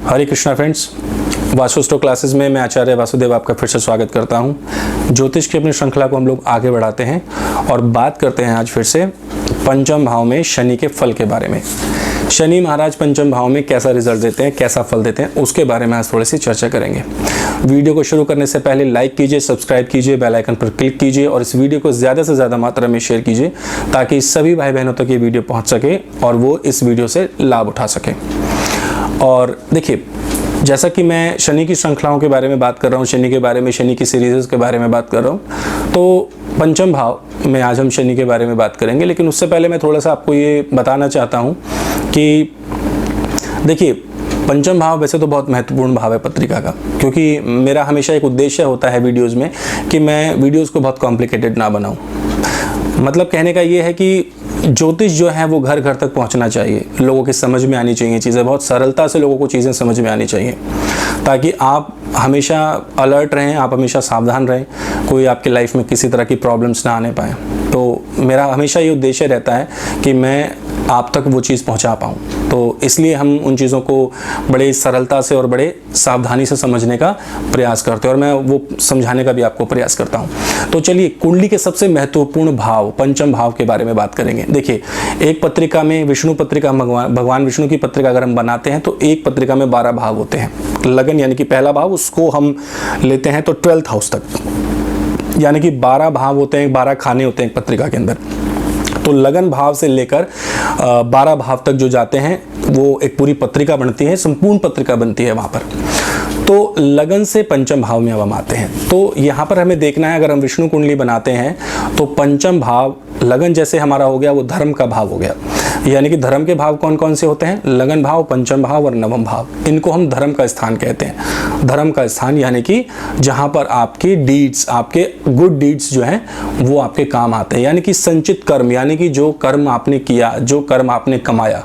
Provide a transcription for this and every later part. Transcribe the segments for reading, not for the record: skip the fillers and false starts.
हरे Krishna friends, vastu classes में मैं आचार्य वासुदेव आपका फिर से स्वागत करता हूं। ज्योतिष की अपनी श्रृंखला को हम लोग आगे बढ़ाते हैं और बात करते हैं आज फिर से पंचम भाव में शनि के फल के बारे में। शनि महाराज पंचम भाव में कैसा रिजल्ट देते हैं, कैसा फल देते हैं, उसके बारे में आज थोड़ी सी चर्चा करेंगे। वीडियो को शुरू करने से पहले लाइक कीजिए, सब्सक्राइब कीजिए, बेल आइकन पर क्लिक कीजिए और इस वीडियो को ज़्यादा से ज़्यादा मात्रा में शेयर कीजिए ताकि सभी भाई बहनों तक ये वीडियो पहुँच सके और वो इस वीडियो से लाभ उठा सकें। और देखिए, जैसा कि मैं शनि की श्रृंखलाओं के बारे में बात कर रहा हूँ, शनि के बारे में, शनि की सीरीज़ के बारे में बात कर रहा हूँ, तो पंचम भाव में आज हम शनि के बारे में बात करेंगे। लेकिन उससे पहले मैं थोड़ा सा आपको ये बताना चाहता हूँ कि देखिए, पंचम भाव वैसे तो बहुत महत्वपूर्ण भाव है पत्रिका का, क्योंकि मेरा हमेशा एक उद्देश्य होता है वीडियोस में कि मैं वीडियोस को बहुत कॉम्प्लिकेटेड ना बनाऊं। मतलब कहने का ये है कि ज्योतिष जो है वो घर घर तक पहुंचना चाहिए, लोगों के समझ में आनी चाहिए चीज़ें, बहुत सरलता से लोगों को चीज़ें समझ में आनी चाहिए ताकि आप हमेशा अलर्ट रहें, आप हमेशा सावधान रहें, कोई आपकी लाइफ में किसी तरह की प्रॉब्लम्स ना आने पाएँ। तो मेरा हमेशा ये उद्देश्य रहता है कि मैं आप तक वो चीज़ पहुंचा पाऊं, तो इसलिए हम उन चीज़ों को बड़े सरलता से और बड़े सावधानी से समझने का प्रयास करते हैं और मैं वो समझाने का भी आपको प्रयास करता हूं। तो चलिए, कुंडली के सबसे महत्वपूर्ण भाव पंचम भाव के बारे में बात करेंगे। देखिए, एक पत्रिका में, विष्णु पत्रिका, भगवान विष्णु की पत्रिका अगर हम बनाते हैं तो एक पत्रिका में 12 भाव होते हैं। लगन यानी कि पहला भाव, उसको हम लेते हैं तो 12th हाउस तक, यानी कि 12 भाव होते हैं, 12 खाने होते हैं एक पत्रिका के अंदर। तो लगन भाव से लेकर 12 भाव तक जो जाते हैं वो एक पूरी पत्रिका बनती है, संपूर्ण पत्रिका बनती है वहाँ पर। तो लगन से पंचम भाव में अब हम आते हैं। तो यहाँ पर हमें देखना है, अगर हम विष्णु कुंडली बनाते हैं तो पंचम भाव, लगन जैसे हमारा हो गया वो धर्म का भाव हो गया, यानी कि धर्म के भाव कौन कौन से होते हैं? लगन भाव, पंचम भाव और नवम भाव। इनको हम धर्म का स्थान कहते हैं। धर्म का स्थान यानी कि जहाँ पर आपकी डीड्स, आपके गुड डीड्स जो हैं वो आपके काम आते हैं, यानी कि संचित कर्म, यानी कि जो कर्म आपने किया, जो कर्म आपने कमाया,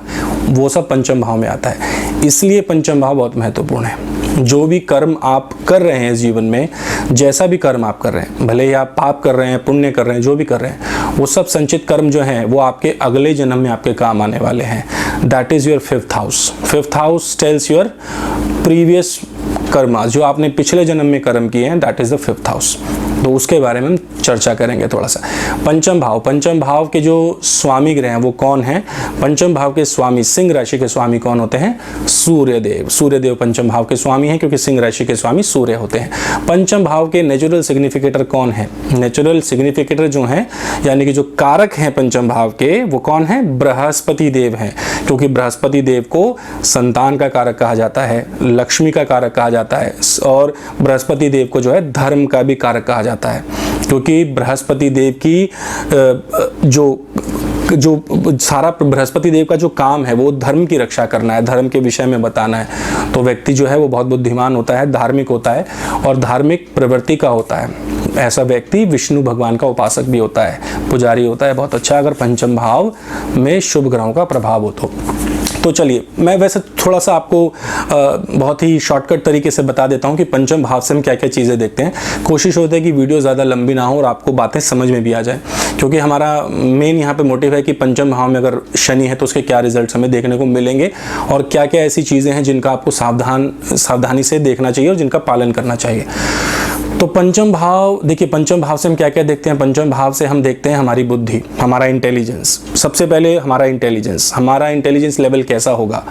वो सब पंचम भाव में आता है। इसलिए पंचम भाव बहुत महत्वपूर्ण है। जो भी कर्म आप कर रहे हैं जीवन में, जैसा भी कर्म आप कर रहे हैं, भले ही आप पाप कर रहे हैं, पुण्य कर रहे हैं, जो भी कर रहे हैं, वो सब संचित कर्म जो हैं वो आपके अगले जन्म में आपके काम आने वाले हैं। That is your 5th house. 5th house tells your previous Karma, जो आपने पिछले जन्म में कर्म किए हैं, that is the 5th house. तो उसके बारे में हम चर्चा करेंगे थोड़ा सा। पंचम भाव के जो स्वामी ग्रह हैं वो कौन हैं? पंचम भाव के स्वामी, सिंह राशि के स्वामी कौन होते हैं? सूर्यदेव। सूर्यदेव पंचम भाव के स्वामी हैं, क्योंकि सिंह राशि के स्वामी सूर्य होते हैं। पंचम भाव के नेचुरल सिग्निफिकेटर कौन है? नेचुरल सिग्निफिकेटर जो हैं, यानी कि जो कारक हैं पंचम भाव के, वो कौन है? बृहस्पति देव हैं, क्योंकि बृहस्पति देव को संतान का कारक कहा जाता है, लक्ष्मी का कारक कहा जाता है और बृहस्पति देव को जो है धर्म का भी कारक कहा जाता है, क्योंकि बृहस्पति देव की जो सारा बृहस्पति देव का जो काम है वो धर्म की रक्षा करना है, धर्म के विषय में बताना है। तो व्यक्ति जो है वो बहुत बुद्धिमान होता है, धार्मिक होता है और धार्मिक प्रवृत्ति का होता है। ऐसा व्यक्ति विष्णु भगवान का उपासक भी होता है, पुजारी होता है। बहुत अच्छा अगर पंचम भाव में शुभ ग्रहों का प्रभाव हो तो चलिए, मैं वैसे थोड़ा सा आपको बहुत ही शॉर्टकट तरीके से बता देता हूँ कि पंचम भाव से हम क्या क्या चीज़ें देखते हैं। कोशिश होती है कि वीडियो ज़्यादा लंबी ना हो और आपको बातें समझ में भी आ जाए, क्योंकि हमारा मेन यहाँ पे मोटिव है कि पंचम भाव में अगर शनि है तो उसके क्या रिजल्ट्स हमें देखने को मिलेंगे और क्या क्या ऐसी चीज़ें हैं जिनका आपको सावधानी से देखना चाहिए और जिनका पालन करना चाहिए। तो पंचम भाव, देखिए, पंचम भाव से हम क्या क्या देखते हैं? पंचम भाव से हम देखते हैं हमारी बुद्धि, हमारा इंटेलिजेंस। सबसे पहले हमारा इंटेलिजेंस लेवल कैसा होगा,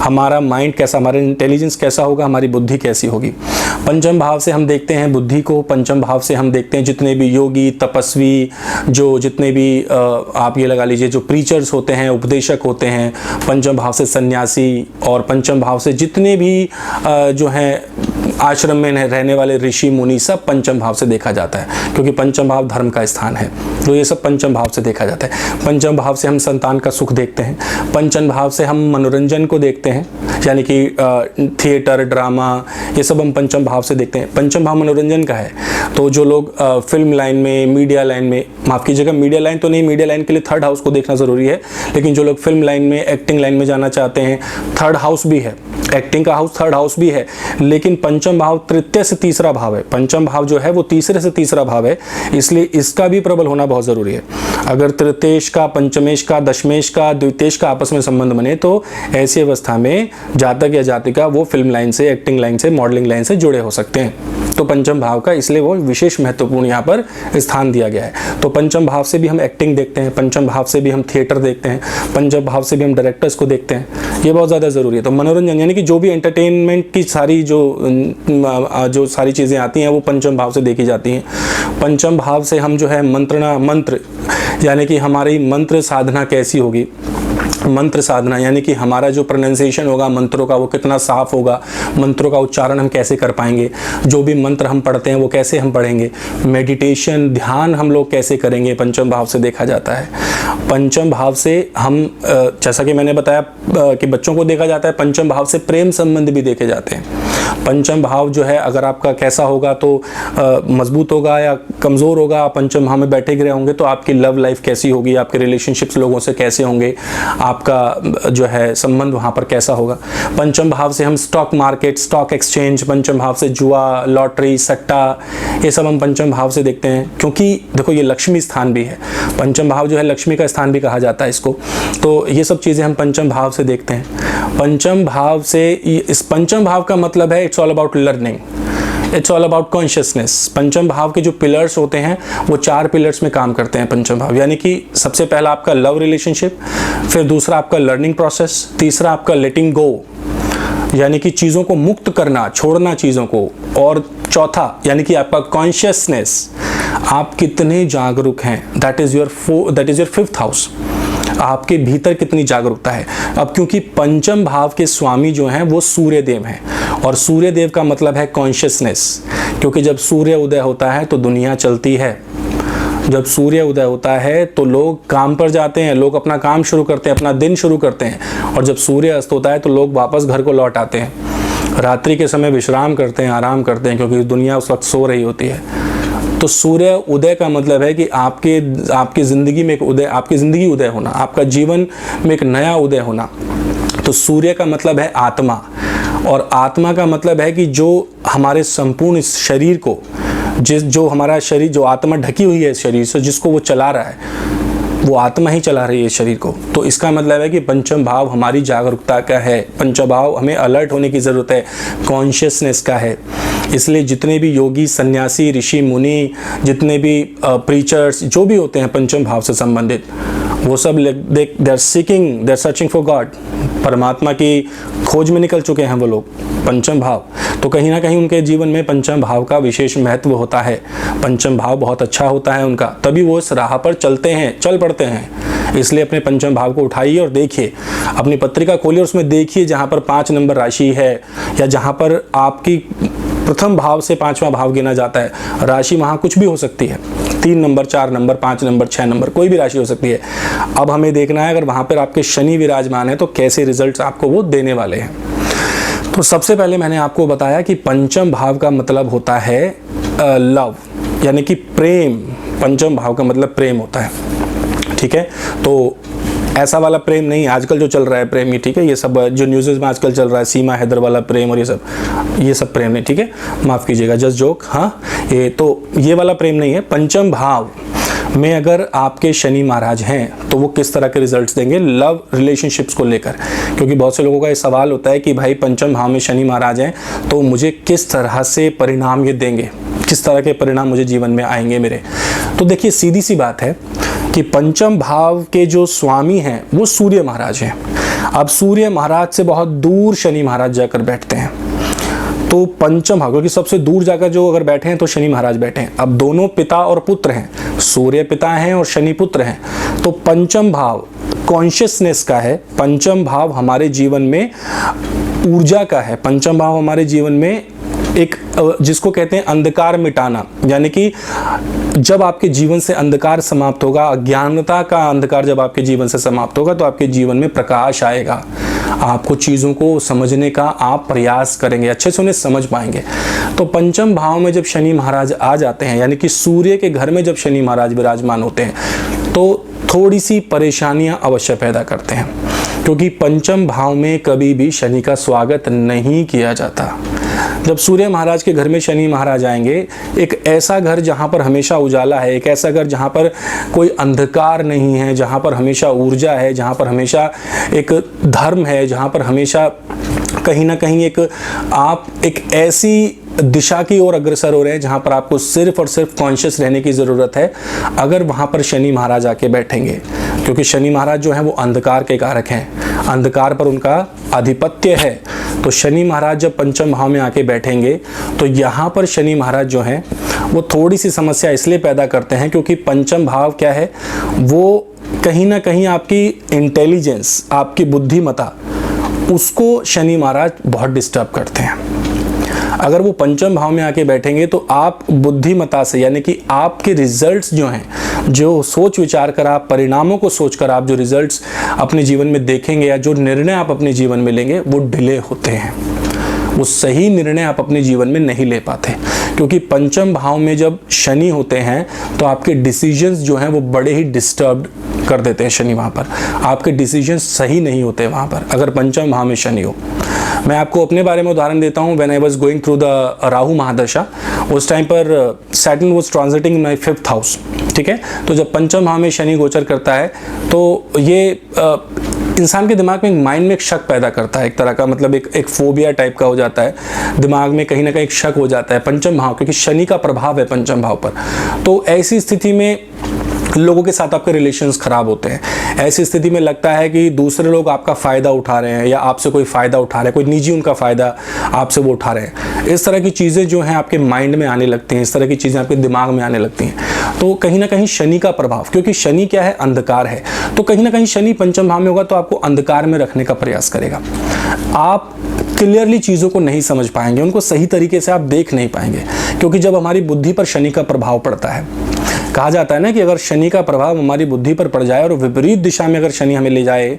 हमारा माइंड कैसा, हमारा इंटेलिजेंस कैसा होगा, हमारी बुद्धि कैसी होगी। पंचम भाव से हम देखते हैं बुद्धि को। पंचम भाव से हम देखते हैं जितने भी योगी, तपस्वी, जो जितने भी आप ये लगा लीजिए जो प्रीचर्स होते हैं, उपदेशक होते हैं, पंचम भाव से सन्यासी, और पंचम भाव से जितने भी जो हैं आश्रम में रहने वाले ऋषि मुनि, सब पंचम भाव से देखा जाता है, क्योंकि पंचम भाव धर्म का स्थान है। तो ये सब पंचम भाव से देखा जाता है। पंचम भाव से हम संतान का सुख देखते हैं। पंचम भाव से हम मनोरंजन को देखते हैं, यानी कि थिएटर, ड्रामा, ये सब हम पंचम भाव से देखते हैं। पंचम भाव मनोरंजन का है, तो जो लोग फिल्म लाइन में, मीडिया लाइन में, माफ़ कीजिएगा, मीडिया लाइन तो नहीं, मीडिया लाइन के लिए 3rd हाउस को देखना ज़रूरी है, लेकिन जो लोग फिल्म लाइन में, एक्टिंग लाइन में जाना चाहते हैं, 3rd हाउस भी है, एक्टिंग का हाउस 3rd हाउस भी है, लेकिन पंचम भाव तृतीय से तीसरा भाव है। पंचम भाव जो है वो तीसरे से तीसरा भाव है, इसलिए इसका भी प्रबल होना बहुत ज़रूरी है। अगर तृतीयेश का, पंचमेश का, दशमेश का, द्वितीयेश का आपस में संबंध बने तो ऐसी अवस्था में जातक या जातिका वो फिल्म लाइन से, एक्टिंग लाइन से, मॉडलिंग लाइन से जुड़े हो सकते हैं। तो पंचम भाव का इसलिए वो विशेष महत्वपूर्ण यहाँ पर स्थान दिया गया है। तो पंचम भाव से भी हम एक्टिंग देखते हैं, पंचम भाव से भी हम थिएटर देखते हैं, पंचम भाव से भी हम डायरेक्टर्स को देखते हैं, ये बहुत ज़्यादा ज़रूरी है। तो मनोरंजन यानी कि जो भी एंटरटेनमेंट की सारी जो सारी चीज़ें आती हैं वो पंचम भाव से देखी जाती हैं। पंचम भाव से हम जो है मंत्र यानी कि हमारी मंत्र साधना कैसी होगी, मंत्र साधना यानी कि हमारा जो प्रोनाउंसिएशन होगा मंत्रों का वो कितना साफ होगा, मंत्रों का उच्चारण हम कैसे कर पाएंगे, जो भी मंत्र हम पढ़ते हैं वो कैसे हम पढ़ेंगे, मेडिटेशन ध्यान हम लोग कैसे करेंगे, पंचम भाव से देखा जाता है। पंचम भाव से हम जैसा कि मैंने बताया कि बच्चों को देखा जाता है, पंचम भाव से प्रेम संबंध भी देखे जाते हैं। पंचम भाव जो है अगर आपका कैसा होगा तो मजबूत होगा या कमज़ोर होगा, पंचम भाव में बैठे गिरे होंगे तो आपकी लव लाइफ कैसी होगी, आपके रिलेशनशिप्स लोगों से कैसे होंगे, आपका जो है संबंध वहाँ पर कैसा होगा। पंचम भाव से हम स्टॉक मार्केट, स्टॉक एक्सचेंज, पंचम भाव से जुआ, लॉटरी, सट्टा, ये सब हम पंचम भाव से देखते हैं। क्योंकि देखो ये लक्ष्मी स्थान भी है, पंचम भाव जो है लक्ष्मी का स्थान भी कहा जाता है इसको, तो ये सब चीज़ें हम पंचम भाव से देखते हैं। पंचम भाव से, इस पंचम भाव का मतलब है it's all about learning, it's all about consciousness. पंचम भाव के जो पिलर्स होते हैं वो 4 पिलर्स में काम करते हैं पंचम भाव, यानी कि सबसे पहला आपका लव रिलेशनशिप, फिर दूसरा आपका लर्निंग प्रोसेस, तीसरा आपका लेटिंग गो यानी कि चीज़ों को मुक्त करना, छोड़ना चीज़ों को, और चौथा यानी कि आपका कॉन्शियसनेस, आप कितने जागरूक हैं, that is your 5th house, आपके भीतर कितनी जागरूकता है। अब क्योंकि पंचम भाव के स्वामी जो हैं वो सूर्य देव हैं, और सूर्य देव का मतलब है कॉन्शियसनेस, क्योंकि जब सूर्य उदय होता है तो दुनिया चलती है, जब सूर्य उदय होता है तो लोग काम पर जाते हैं, लोग अपना काम शुरू करते हैं, अपना दिन शुरू करते हैं, और जब सूर्य अस्त होता है तो लोग वापस घर को लौट आते हैं, रात्रि के समय विश्राम करते हैं, आराम करते हैं, क्योंकि दुनिया उस वक्त सो रही होती है। तो सूर्य उदय का मतलब है कि आपकी ज़िंदगी में एक उदय, आपकी ज़िंदगी उदय होना, आपका जीवन में एक नया उदय होना। तो सूर्य का मतलब है आत्मा, और आत्मा का मतलब है कि जो हमारे संपूर्ण शरीर को, जो हमारा शरीर, जो आत्मा ढकी हुई है इस शरीर से, जिसको वो चला रहा है, वो आत्मा ही चला रही है शरीर को। तो इसका मतलब है कि पंचम भाव हमारी जागरूकता का है, पंचम भाव हमें अलर्ट होने की ज़रूरत है, कॉन्शियसनेस का है। इसलिए जितने भी योगी, सन्यासी, ऋषि, मुनि, जितने भी प्रीचर्स जो भी होते हैं पंचम भाव से संबंधित, वो सब they are searching for God, परमात्मा की खोज में निकल चुके हैं वो लोग, पंचम भाव। तो कहीं ना कहीं उनके जीवन में पंचम भाव का विशेष महत्व होता है, पंचम भाव बहुत अच्छा होता है उनका, तभी वो इस राह पर चल पड़ते हैं। इसलिए अपने पंचम भाव को उठाइए और देखिए, अपनी पत्रिका खोलिए, उसमें देखिए जहाँ पर 5 नंबर राशि है, या जहाँ पर आपकी प्रथम भाव से 5वां भाव गिना जाता है, राशि वहाँ कुछ भी हो सकती है, 3 नंबर, 4 नंबर, 5 नंबर, 6 नंबर, कोई भी राशि हो सकती है। अब हमें देखना है अगर वहाँ पर आपके शनि विराजमान है तो कैसे रिजल्ट्स आपको वो देने वाले हैं। तो सबसे पहले मैंने आपको बताया कि पंचम भाव का मतलब होता है लव, यानी कि प्रेम। पंचम भाव का मतलब प्रेम होता है, ठीक है। तो ऐसा वाला प्रेम नहीं, आजकल जो चल रहा है प्रेम, ये ठीक है, ये सब जो न्यूज़ में आजकल चल रहा है, सीमा हैदर वाला प्रेम और ये सब प्रेम नहीं, ठीक है, माफ़ कीजिएगा, जस्ट जोक। हाँ, ये वाला प्रेम नहीं है। पंचम भाव में अगर आपके शनि महाराज हैं तो वो किस तरह के रिजल्ट्स देंगे लव रिलेशनशिप्स को लेकर, क्योंकि बहुत से लोगों का ये सवाल होता है कि भाई पंचम भाव में शनि महाराज हैं तो मुझे किस तरह से परिणाम ये देंगे, किस तरह के परिणाम मुझे जीवन में आएंगे मेरे। तो देखिए सीधी सी बात है कि पंचम भाव के जो स्वामी हैं वो सूर्य महाराज हैं। अब सूर्य महाराज से बहुत दूर शनि महाराज जाकर बैठते हैं, तो पंचम भाव, क्योंकि सबसे दूर जाकर जो अगर बैठे हैं तो शनि महाराज बैठे हैं। अब दोनों पिता और पुत्र हैं, सूर्य पिता हैं और शनि पुत्र हैं। तो पंचम भाव कॉन्शियसनेस का है, पंचम भाव हमारे जीवन में ऊर्जा का है, पंचम भाव हमारे जीवन में एक जिसको कहते हैं अंधकार मिटाना, यानी कि जब आपके जीवन से अंधकार समाप्त होगा, अज्ञानता का अंधकार जब आपके जीवन से समाप्त होगा तो आपके जीवन में प्रकाश आएगा, आपको चीज़ों को समझने का आप प्रयास करेंगे, अच्छे से उन्हें समझ पाएंगे। तो पंचम भाव में जब शनि महाराज आ जाते हैं, यानी कि सूर्य के घर में जब शनि महाराज विराजमान होते हैं तो थोड़ी सी परेशानियां अवश्य पैदा करते हैं, क्योंकि पंचम भाव में कभी भी शनि का स्वागत नहीं किया जाता। जब सूर्य महाराज के घर में शनि महाराज आएंगे, एक ऐसा घर जहाँ पर हमेशा उजाला है, एक ऐसा घर जहाँ पर कोई अंधकार नहीं है, जहाँ पर हमेशा ऊर्जा है, जहाँ पर हमेशा एक धर्म है, जहाँ पर हमेशा कहीं ना कहीं आप एक ऐसी दिशा की ओर अग्रसर हो रहे हैं जहां पर आपको सिर्फ और सिर्फ कॉन्शियस रहने की ज़रूरत है, अगर वहां पर शनि महाराज आके बैठेंगे। क्योंकि शनि महाराज जो हैं वो अंधकार के कारक हैं, अंधकार पर उनका आधिपत्य है। तो शनि महाराज जब पंचम भाव में आके बैठेंगे तो यहाँ पर शनि महाराज जो हैं वो थोड़ी सी समस्या इसलिए पैदा करते हैं क्योंकि पंचम भाव क्या है, वो कहीं ना कहीं आपकी इंटेलिजेंस, आपकी बुद्धिमत्ता, उसको शनि महाराज बहुत डिस्टर्ब करते हैं। अगर वो पंचम भाव में आके बैठेंगे तो आप बुद्धिमत्ता से, यानी कि आपके रिजल्ट्स जो हैं, जो सोच विचार कर, आप परिणामों को सोचकर आप जो रिजल्ट्स अपने जीवन में देखेंगे या जो निर्णय आप अपने जीवन में लेंगे वो डिले होते हैं, वो सही निर्णय आप अपने जीवन में नहीं ले पाते। क्योंकि पंचम भाव में जब शनि होते हैं तो आपके डिसीजंस जो हैं वो बड़े ही डिस्टर्ब्ड कर देते हैं शनि। वहाँ पर आपके डिसीजंस सही नहीं होते वहाँ पर, अगर पंचम भाव में शनि हो। मैं आपको अपने बारे में उदाहरण देता हूँ। When I was going through the Rahu mahadasha, उस टाइम पर Saturn was transiting in my 5th house, ठीक है। तो जब पंचम भाव में शनि गोचर करता है तो ये इंसान के दिमाग में माइंड में एक शक पैदा करता है, एक तरह का मतलब एक फोबिया टाइप का हो जाता है, दिमाग में कहीं ना कहीं एक शक हो जाता है पंचम भाव, क्योंकि शनि का प्रभाव है पंचम भाव पर। तो ऐसी स्थिति में लोगों के साथ आपके रिलेशंस खराब होते हैं। ऐसी स्थिति में लगता है कि दूसरे लोग आपका फ़ायदा उठा रहे हैं या आपसे कोई फ़ायदा उठा रहे हैं, कोई निजी उनका फ़ायदा आपसे वो उठा रहे हैं। इस तरह की चीज़ें जो हैं आपके माइंड में आने लगती हैं, इस तरह की चीज़ें आपके दिमाग में आने लगती हैं। तो कहीं ना कहीं शनि का प्रभाव, क्योंकि शनि क्या है, अंधकार है, तो कहीं ना कहीं शनि पंचम भाव में होगा तो आपको अंधकार में रखने का प्रयास करेगा। आप क्लियरली चीज़ों को नहीं समझ पाएंगे, उनको सही तरीके से आप देख नहीं पाएंगे। क्योंकि जब हमारी बुद्धि पर शनि का प्रभाव पड़ता है, कहा जाता है ना कि अगर शनि का प्रभाव हमारी बुद्धि पर पड़ जाए और विपरीत दिशा में अगर शनि हमें ले जाए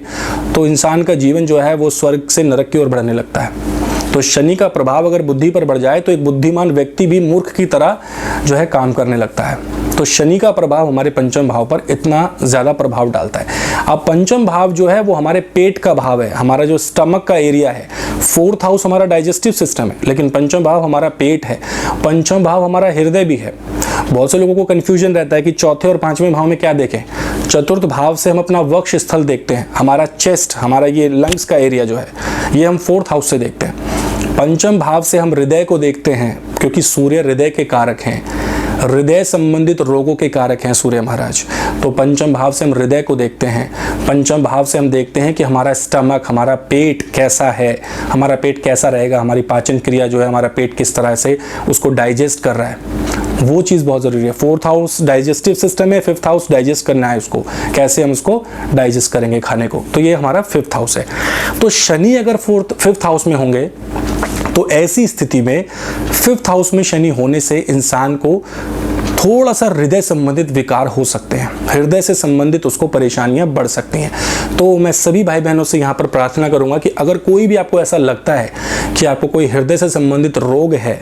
तो इंसान का जीवन जो है वो स्वर्ग से नरक की ओर बढ़ने लगता है। तो शनि का प्रभाव अगर बुद्धि पर बढ़ जाए तो एक बुद्धिमान व्यक्ति भी मूर्ख की तरह जो है काम करने लगता है। तो शनि का प्रभाव हमारे पंचम भाव पर इतना ज़्यादा प्रभाव डालता है। अब पंचम भाव जो है वो हमारे पेट का भाव है, हमारा जो स्टमक का एरिया है। 4th हाउस हमारा डाइजेस्टिव सिस्टम है, लेकिन पंचम भाव हमारा पेट है, पंचम भाव हमारा हृदय भी है। बहुत से लोगों को कन्फ्यूजन रहता है कि चौथे और 5वें भाव में क्या देखें। चतुर्थ भाव से हम अपना वक्ष स्थल देखते हैं, हमारा चेस्ट, हमारा ये लंग्स का एरिया जो है ये हम 4th हाउस से देखते हैं। पंचम भाव से हम हृदय को देखते हैं, क्योंकि सूर्य हृदय के कारक हैं, हृदय संबंधित रोगों के कारक हैं सूर्य महाराज। तो पंचम भाव से हम हृदय को देखते हैं, पंचम भाव से हम देखते हैं कि हमारा स्टमक, हमारा पेट कैसा है, हमारा पेट कैसा रहेगा, हमारी पाचन क्रिया जो है, हमारा पेट किस तरह से उसको डाइजेस्ट कर रहा है, वो चीज़ बहुत ज़रूरी है। 4th हाउस डाइजेस्टिव सिस्टम है, 5th हाउस डाइजेस्ट करना है उसको, कैसे हम उसको डाइजेस्ट करेंगे खाने को, तो ये हमारा 5th हाउस है। तो शनि अगर 5th हाउस में होंगे तो ऐसी स्थिति में 5th हाउस में शनि होने से इंसान को थोड़ा सा हृदय संबंधित विकार हो सकते हैं, हृदय से संबंधित उसको परेशानियां बढ़ सकती हैं। तो मैं सभी भाई बहनों से यहाँ पर प्रार्थना करूँगा कि अगर कोई भी आपको ऐसा लगता है कि आपको कोई हृदय से संबंधित रोग है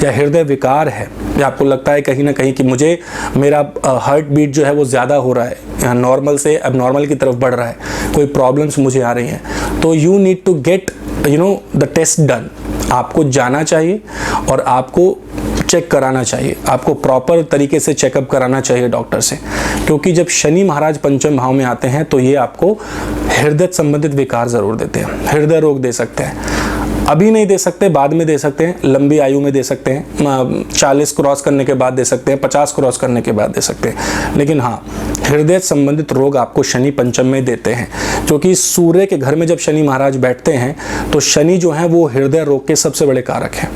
या हृदय विकार है, या आपको लगता है कहीं ना कहीं कि मुझे मेरा हार्ट बीट जो है वो ज़्यादा हो रहा है, नॉर्मल से अब नॉर्मल की तरफ बढ़ रहा है, कोई प्रॉब्लम्स मुझे आ रही हैं, तो you need to get the test done. आपको जाना चाहिए और आपको चेक कराना चाहिए, आपको प्रॉपर तरीके से चेकअप कराना चाहिए डॉक्टर से। क्योंकि जब शनि महाराज पंचम भाव में आते हैं तो ये आपको हृदय संबंधित विकार ज़रूर देते हैं, हृदय रोग दे सकते हैं। अभी नहीं दे सकते, बाद में दे सकते हैं, लंबी आयु में दे सकते हैं, 40 क्रॉस करने के बाद दे सकते हैं, 50 क्रॉस करने के बाद दे सकते हैं। लेकिन हाँ, हृदय संबंधित रोग आपको शनि पंचम में देते हैं। क्योंकि सूर्य के घर में जब शनि महाराज बैठते हैं तो शनि जो है वो हृदय रोग के सबसे बड़े कारक हैं।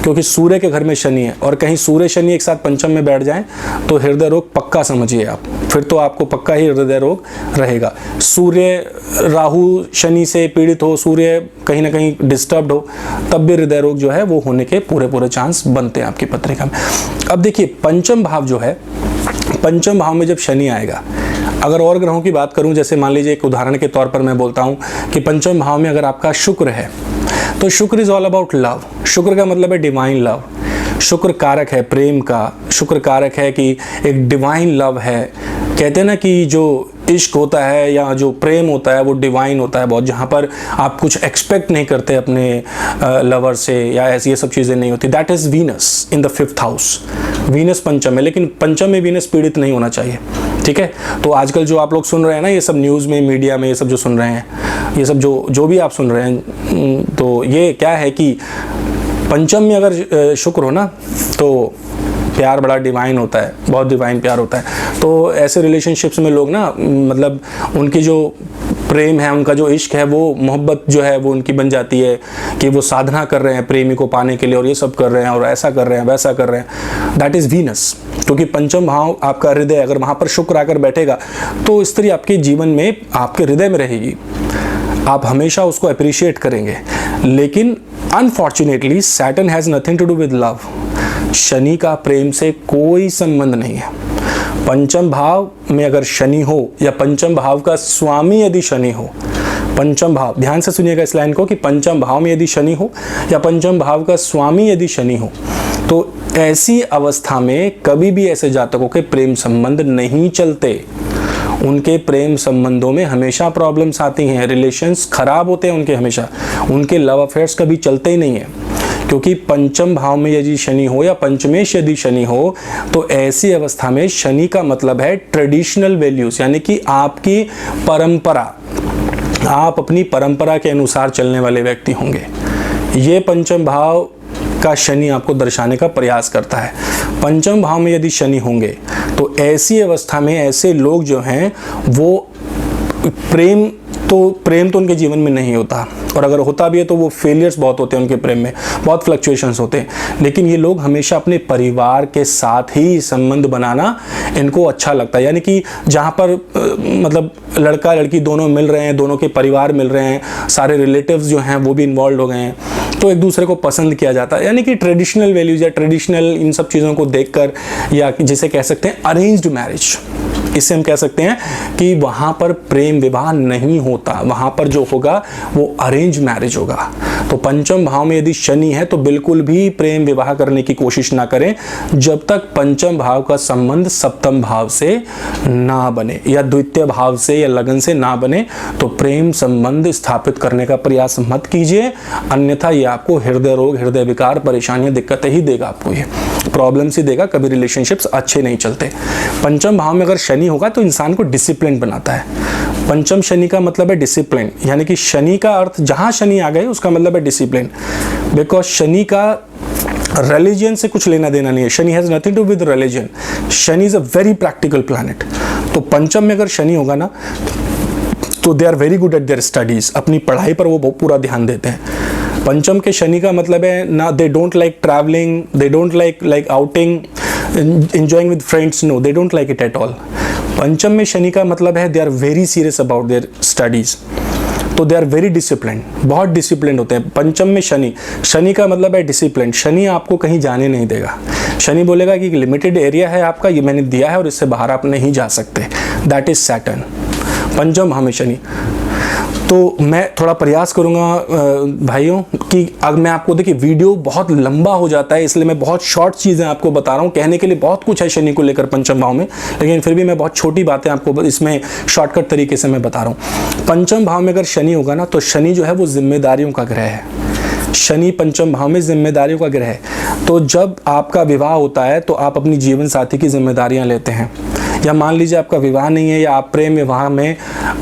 क्योंकि सूर्य के घर में शनि है और कहीं सूर्य शनि एक साथ पंचम में बैठ जाएं तो हृदय रोग पक्का समझिए आप, फिर तो आपको पक्का ही हृदय रोग रहेगा। सूर्य राहु शनि से पीड़ित हो, सूर्य कहीं ना कहीं डिस्टर्ब्ड हो, तब भी हृदय रोग जो है वो होने के पूरे चांस बनते हैं आपकी पत्रिका में। अब देखिए पंचम भाव जो है, पंचम भाव में जब शनि आएगा, अगर और ग्रहों की बात करूं, जैसे मान लीजिए एक उदाहरण के तौर पर मैं बोलता हूं कि पंचम भाव में अगर आपका शुक्र है तो शुक्र इज ऑल अबाउट लव। शुक्र का मतलब है डिवाइन लव। शुक्र कारक है प्रेम का, शुक्र कारक है कि एक डिवाइन लव है। कहते हैं ना कि जो इश्क होता है या जो प्रेम होता है वो डिवाइन होता है बहुत, जहाँ पर आप कुछ एक्सपेक्ट नहीं करते अपने लवर से या ऐसी ये सब चीज़ें नहीं होती। That is Venus in the 5th house. Venus पंचम है, लेकिन पंचम में वीनस पीड़ित नहीं होना चाहिए, ठीक है। तो आजकल जो आप लोग सुन रहे हैं ना, ये सब न्यूज़ में, मीडिया में ये सब जो सुन रहे हैं, ये सब जो भी आप सुन रहे हैं, तो ये क्या है कि पंचम में अगर शुक्र हो ना तो प्यार बड़ा डिवाइन होता है, बहुत डिवाइन प्यार होता है। तो ऐसे रिलेशनशिप्स में लोग ना, मतलब उनकी जो प्रेम है, उनका जो इश्क है, वो मोहब्बत जो है वो उनकी बन जाती है कि वो साधना कर रहे हैं प्रेमी को पाने के लिए, और ये सब कर रहे हैं और ऐसा कर रहे हैं वैसा कर रहे हैं। दैट इज़ वीनस, क्योंकि पंचम भाव आपका हृदय, अगर वहाँ पर शुक्र आकर बैठेगा तो स्त्री आपके जीवन में, आपके हृदय में रहेगी, आप हमेशा उसको अप्रिशिएट करेंगे। लेकिन unfortunately Saturn has nothing to do with love. Shani का प्रेम से कोई संबंध नहीं है। पंचम भाव में अगर शनि हो या पंचम भाव का स्वामी यदि शनि हो, पंचम भाव, ध्यान से सुनिएगा इस लाइन को, कि पंचम भाव में यदि शनि हो या पंचम भाव का स्वामी यदि शनि हो, तो ऐसी अवस्था में कभी भी ऐसे जातकों के प्रेम संबंध नहीं चलते। उनके प्रेम संबंधों में हमेशा प्रॉब्लम्स आती हैं, रिलेशंस खराब होते हैं उनके, हमेशा उनके लव अफेयर्स कभी चलते ही नहीं है। क्योंकि पंचम भाव में यदि शनि हो या पंचमेश यदि शनि हो, तो ऐसी अवस्था में शनि का मतलब है ट्रेडिशनल वैल्यूज, यानी कि आपकी परंपरा, आप अपनी परंपरा के अनुसार चलने वाले व्यक्ति होंगे। ये पंचम भाव का शनि आपको दर्शाने का प्रयास करता है। पंचम भाव में यदि शनि होंगे तो ऐसी अवस्था में ऐसे लोग जो हैं वो प्रेम तो उनके जीवन में नहीं होता, और अगर होता भी है तो वो फेलियर्स बहुत होते हैं उनके प्रेम में, बहुत फ्लक्चुएशंस होते हैं। लेकिन ये लोग हमेशा अपने परिवार के साथ ही संबंध बनाना इनको अच्छा लगता है, यानी कि जहाँ पर मतलब लड़का लड़की दोनों मिल रहे हैं, दोनों के परिवार मिल रहे हैं, सारे रिलेटिव्स जो हैं वो भी इन्वॉल्व हो गए हैं, तो एक दूसरे को पसंद किया जाता है। यानी कि ट्रेडिशनल वैल्यूज या ट्रेडिशनल इन सब चीज़ों को देखकर, या जिसे कह सकते हैं अरेंज्ड मैरिज, इससे हम कह सकते हैं कि वहाँ पर प्रेम विवाह नहीं होता, वहाँ पर जो होगा वो अरेंज मैरिज होगा। तो पंचम भाव में यदि शनि है तो बिल्कुल भी प्रेम विवाह करने की कोशिश ना करें जब तक पंचम भाव का संबंध सप्तम भाव से ना बने या द्वितीय भाव से या लगन से ना बने, तो प्रेम संबंध स्थापित करने का प्रयास मत कीजिए, अन्यथा ये आपको हृदय रोग, हृदय विकार, परेशानियां, दिक्कतें ही देगा, आपको ये प्रॉब्लम्स ही देगा, कभी रिलेशनशिप्स अच्छे नहीं चलते। पंचम भाव में अगर शनि होगा तो इंसान को डिसिप्लिन बनाता है। पंचम शनि का मतलब है डिसिप्लिन, यानी कि शनि का अर्थ, जहां शनि आ गए उसका मतलब है डिसिप्लिन, बिकॉज शनि का रिलीजन से कुछ लेना देना नहीं है। Shani has nothing to with religion, Shani is a very practical planet. तो पंचम में अगर शनि होगा ना तो they are very good at their studies, अपनी पढ़ाई पर वो पूरा ध्यान देते हैं। पंचम के शनि का मतलब है ना, they don't like travelling, they don't like outing, enjoying with friends, no, they don't like it at all. पंचम में शनि का मतलब है they are very serious about their studies, तो दे आर वेरी डिसिप्लिन, बहुत डिसिप्लिन होते हैं। पंचम में शनि, शनि का मतलब है डिसिप्लिन। शनि आपको कहीं जाने नहीं देगा, शनि बोलेगा कि लिमिटेड एरिया है आपका, ये मैंने दिया है और इससे बाहर आप नहीं जा सकते। दैट इज सैटर्न, पंचम भाव में शनि। तो मैं थोड़ा प्रयास करूंगा भाइयों कि अगर मैं आपको, देखिए वीडियो बहुत लंबा हो जाता है, इसलिए मैं बहुत शॉर्ट चीज़ें आपको बता रहा हूँ। कहने के लिए बहुत कुछ है शनि को लेकर पंचम भाव में, लेकिन फिर भी मैं बहुत छोटी बातें आपको इसमें शॉर्टकट तरीके से मैं बता रहा हूँ। पंचम भाव में अगर शनि होगा ना, तो शनि जो है वो जिम्मेदारियों का ग्रह है। शनि पंचम भाव में जिम्मेदारियों का ग्रह है। तो जब आपका विवाह होता है तो आप अपनी जीवन साथी की जिम्मेदारियां लेते हैं, या मान लीजिए आपका विवाह नहीं है या आप प्रेम विवाह में,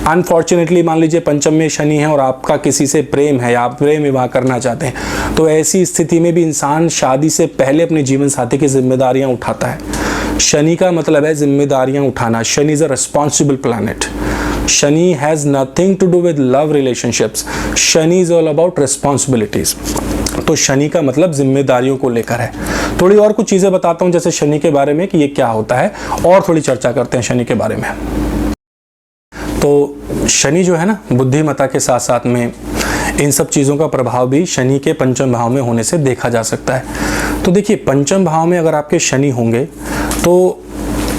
अनफॉर्चुनेटली मान लीजिए पंचम में शनि है और आपका किसी से प्रेम है या आप प्रेम विवाह करना चाहते हैं, तो ऐसी स्थिति में भी इंसान शादी से पहले अपने जीवन साथी की जिम्मेदारियां उठाता है। शनि का मतलब है जिम्मेदारियां उठाना। Shani is a responsible planet. Shani has nothing to do with love relationships, Shani is all about responsibilities. तो शनि का मतलब जिम्मेदारियों को लेकर है। थोड़ी और कुछ चीजें बताता हूं जैसे शनि के बारे में कि ये क्या होता है, और थोड़ी चर्चा करते हैं शनि के बारे में। तो शनि जो है ना, बुद्धिमत्ता के साथ साथ में इन सब चीज़ों का प्रभाव भी शनि के पंचम भाव में होने से देखा जा सकता है। तो देखिए पंचम भाव में अगर आपके शनि होंगे तो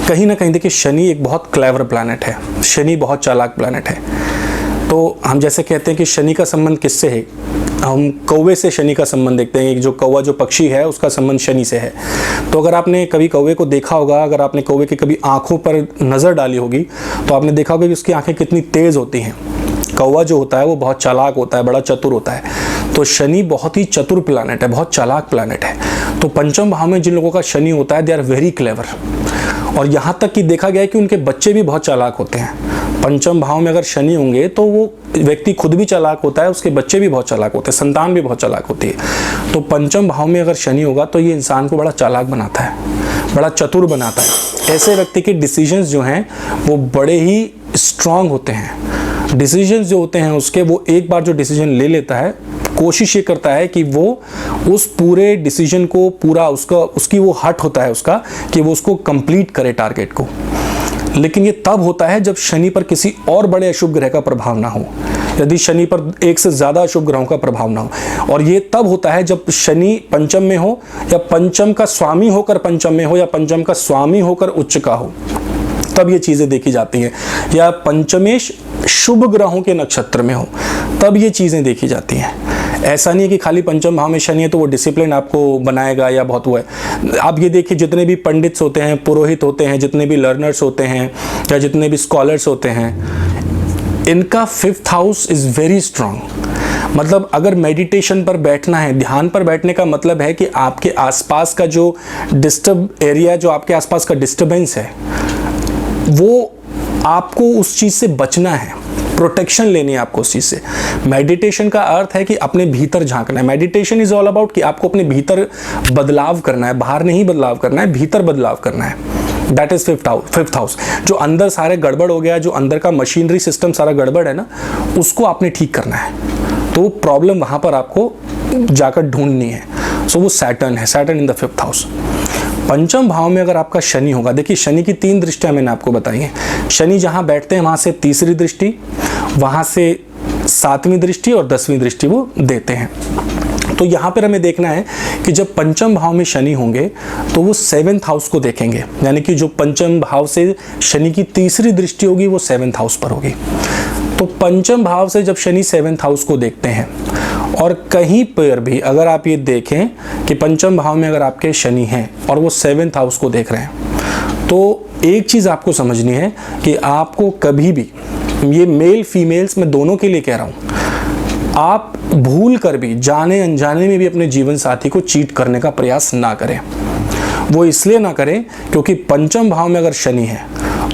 कहीं ना कहीं देखिए शनि एक बहुत क्लेवर प्लैनेट है, शनि बहुत चालाक प्लैनेट है। तो हम जैसे कहते हैं कि शनि का संबंध किससे है, हम कौवे से शनि का संबंध देखते हैं कि जो कौवा जो पक्षी है उसका संबंध शनि से है। तो अगर आपने कभी कौवे को देखा होगा, अगर आपने कौवे के कभी आँखों पर नज़र डाली होगी तो आपने देखा होगा कि उसकी आँखें कितनी तेज़ होती हैं। कौवा जो होता है वो बहुत चालाक होता है, बड़ा चतुर होता है। तो शनि बहुत ही चतुर प्लैनेट है, बहुत चालाक प्लैनेट है। तो पंचम भाव में जिन लोगों का शनि होता है दे आर वेरी क्लेवर, और यहाँ तक कि देखा गया है कि उनके बच्चे भी बहुत चालाक होते हैं। पंचम भाव में अगर शनि होंगे तो वो व्यक्ति खुद भी चालाक होता है, उसके बच्चे भी बहुत चालाक होते हैं, संतान भी बहुत चालाक होती है। तो पंचम भाव में अगर शनि होगा तो ये इंसान को बड़ा चालाक बनाता है, बड़ा चतुर बनाता है। ऐसे व्यक्ति के डिसीजंस जो हैं वो बड़े ही स्ट्रांग होते हैं। डिसीजंस जो होते हैं उसके, वो एक बार जो डिसीजन ले लेता है कोशिश ये करता है कि वो उस पूरे डिसीजन को पूरा उसकी वो हट होता है उसका कि वो उसको कंप्लीट करे टारगेट को। लेकिन ये तब होता है जब शनि पर किसी और बड़े अशुभ ग्रह का प्रभाव ना हो, यदि शनि पर एक से ज़्यादा अशुभ ग्रहों का प्रभाव ना हो। और ये तब होता है जब शनि पंचम में हो, या पंचम का स्वामी होकर पंचम में हो, या पंचम का स्वामी होकर उच्च का हो, तब ये चीज़ें देखी जाती हैं। या पंचमेश शुभ ग्रहों के नक्षत्र में हो, तब ये चीज़ें देखी जाती हैं। ऐसा नहीं है कि खाली पंचम भाव में शनि है तो वो डिसिप्लिन आपको बनाएगा या बहुत वो है। आप ये देखिए, जितने भी पंडित्स होते हैं, पुरोहित होते हैं, जितने भी लर्नर्स होते हैं, या जितने भी स्कॉलर्स होते हैं, इनका 5th house is very strong. मतलब अगर मेडिटेशन पर बैठना है, ध्यान पर बैठने का मतलब है कि आपके आसपास का जो डिस्टर्ब एरिया, जो आपके आसपास का डिस्टर्बेंस है, वो आपको उस चीज़ से बचना है, प्रोटेक्शन लेनी है आपको उस चीज़ से। मेडिटेशन का अर्थ है कि अपने भीतर झांकना है। मेडिटेशन इज ऑल अबाउट कि आपको अपने भीतर बदलाव करना है, बाहर नहीं बदलाव करना है, भीतर बदलाव करना है। That is 5th house. जो अंदर सारे गड़बड़ हो गया, जो अंदर का मशीनरी सिस्टम सारा गड़बड़ है ना, उसको आपने ठीक करना है। तो वो प्रॉब्लम वहाँ पर आपको जाकर ढूंढनी है। सो वो सैटर्न है, Saturn in the 5th house. पंचम भाव में अगर आपका शनि होगा, देखिए शनि की 3 दृष्टियां मैंने आपको बताई हैं। शनि जहां बैठते हैं वहां से तीसरी दृष्टि, वहां से 7वीं दृष्टि और 10वीं दृष्टि वो देते हैं। तो यहाँ पर हमें देखना है कि जब पंचम भाव में शनि होंगे तो वो 7th हाउस को देखेंगे, यानी कि जो पंचम भाव से शनि की तीसरी दृष्टि होगी वो 7th हाउस पर होगी। तो पंचम भाव से जब शनि 7th हाउस को देखते हैं, और कहीं पर भी अगर आप ये देखें कि पंचम भाव में अगर आपके शनि हैं और वो 7th हाउस को देख रहे हैं, तो एक चीज़ आपको समझनी है कि आपको कभी भी, ये मेल फीमेल्स मैं दोनों के लिए कह रहा हूँ, आप भूल कर भी, जाने अनजाने में भी अपने जीवन साथी को चीट करने का प्रयास ना करें। वो इसलिए ना करें क्योंकि पंचम भाव में अगर शनि है